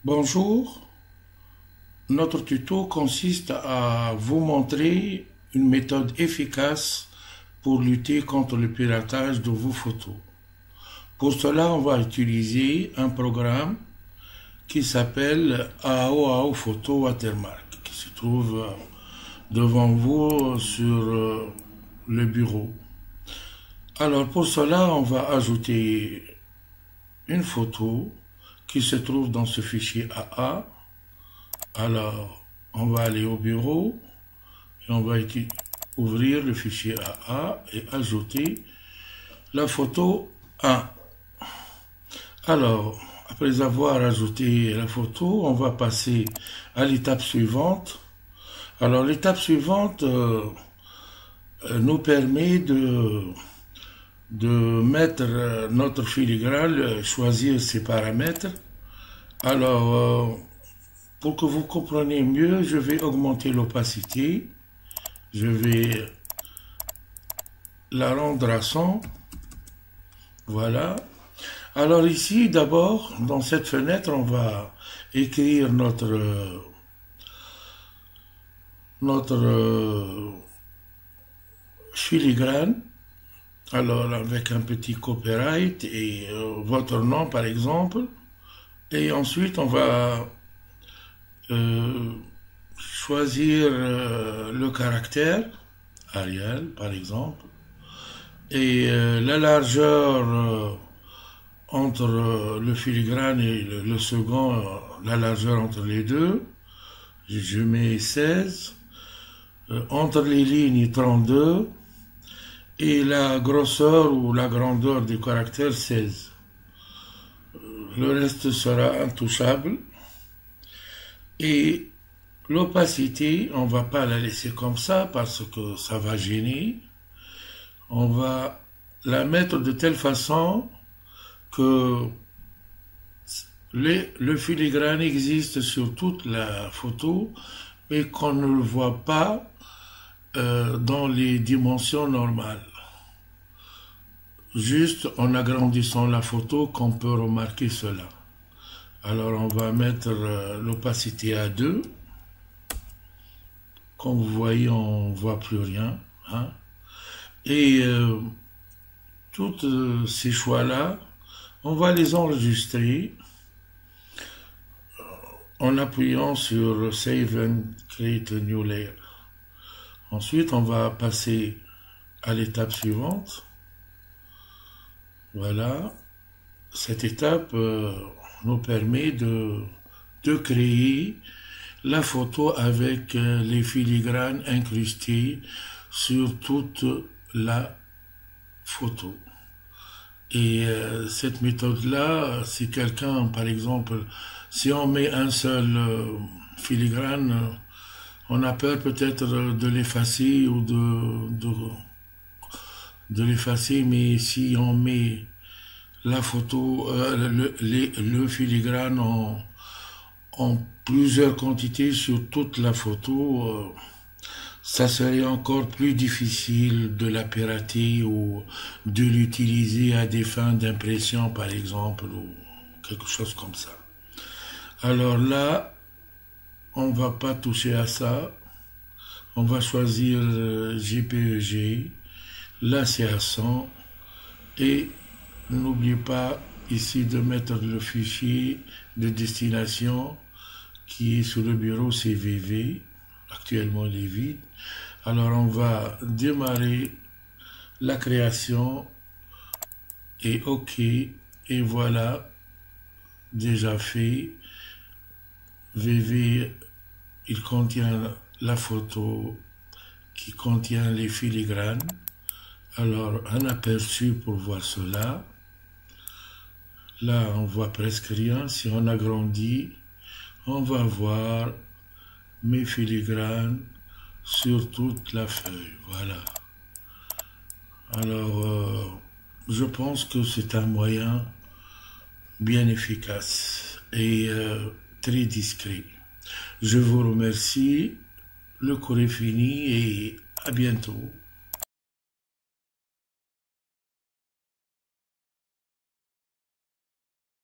Bonjour, notre tuto consiste à vous montrer une méthode efficace pour lutter contre le piratage de vos photos. Pour cela, on va utiliser un programme qui s'appelle AOAO Photo Watermark, qui se trouve devant vous sur le bureau. Alors pour cela, on va ajouter une photo qui se trouve dans ce fichier AA. Alors, on va aller au bureau et on va ouvrir le fichier AA et ajouter la photo 1. Alors, après avoir ajouté la photo, on va passer à l'étape suivante. Alors, l'étape suivante nous permet de mettre notre filigrane, choisir ses paramètres. Alors, pour que vous compreniez mieux, je vais augmenter l'opacité. Je vais la rendre à 100. Voilà. Alors ici, d'abord, dans cette fenêtre, on va écrire notre filigrane. Alors, avec un petit copyright et votre nom, par exemple. Et ensuite, on va choisir le caractère, Arial par exemple, et la largeur entre le filigrane et le second, la largeur entre les deux, je mets 16, entre les lignes 32, et la grosseur ou la grandeur du caractère 16. Le reste sera intouchable. Et l'opacité, on ne va pas la laisser comme ça parce que ça va gêner. On va la mettre de telle façon que le filigrane existe sur toute la photo, mais qu'on ne le voit pas dans les dimensions normales. Juste en agrandissant la photo qu'on peut remarquer cela. Alors on va mettre l'opacité à 2. Comme vous voyez, on ne voit plus rien. Hein. Et tous ces choix-là, on va les enregistrer en appuyant sur Save and Create a New Layer. Ensuite, on va passer à l'étape suivante. Voilà. Cette étape nous permet de créer la photo avec les filigranes incrustés sur toute la photo. Et cette méthode-là, si quelqu'un, par exemple, si on met un seul filigrane, on a peur peut-être de l'effacer ou de l'effacer, mais si on met la photo, le filigrane en plusieurs quantités sur toute la photo, ça serait encore plus difficile de la pirater ou de l'utiliser à des fins d'impression, par exemple, ou quelque chose comme ça. Alors là, on va pas toucher à ça. On va choisir JPEG. Là, c'est à 100. Et n'oubliez pas ici de mettre le fichier de destination qui est sur le bureau CVV. Actuellement, il est vide. Alors, on va démarrer la création et OK. Et voilà, déjà fait. VV, il contient la photo qui contient les filigranes. Alors, un aperçu pour voir cela. Là, on voit presque rien. Si on agrandit, on va voir mes filigranes sur toute la feuille. Voilà. Alors, je pense que c'est un moyen bien efficace et très discret. Je vous remercie. Le cours est fini et à bientôt.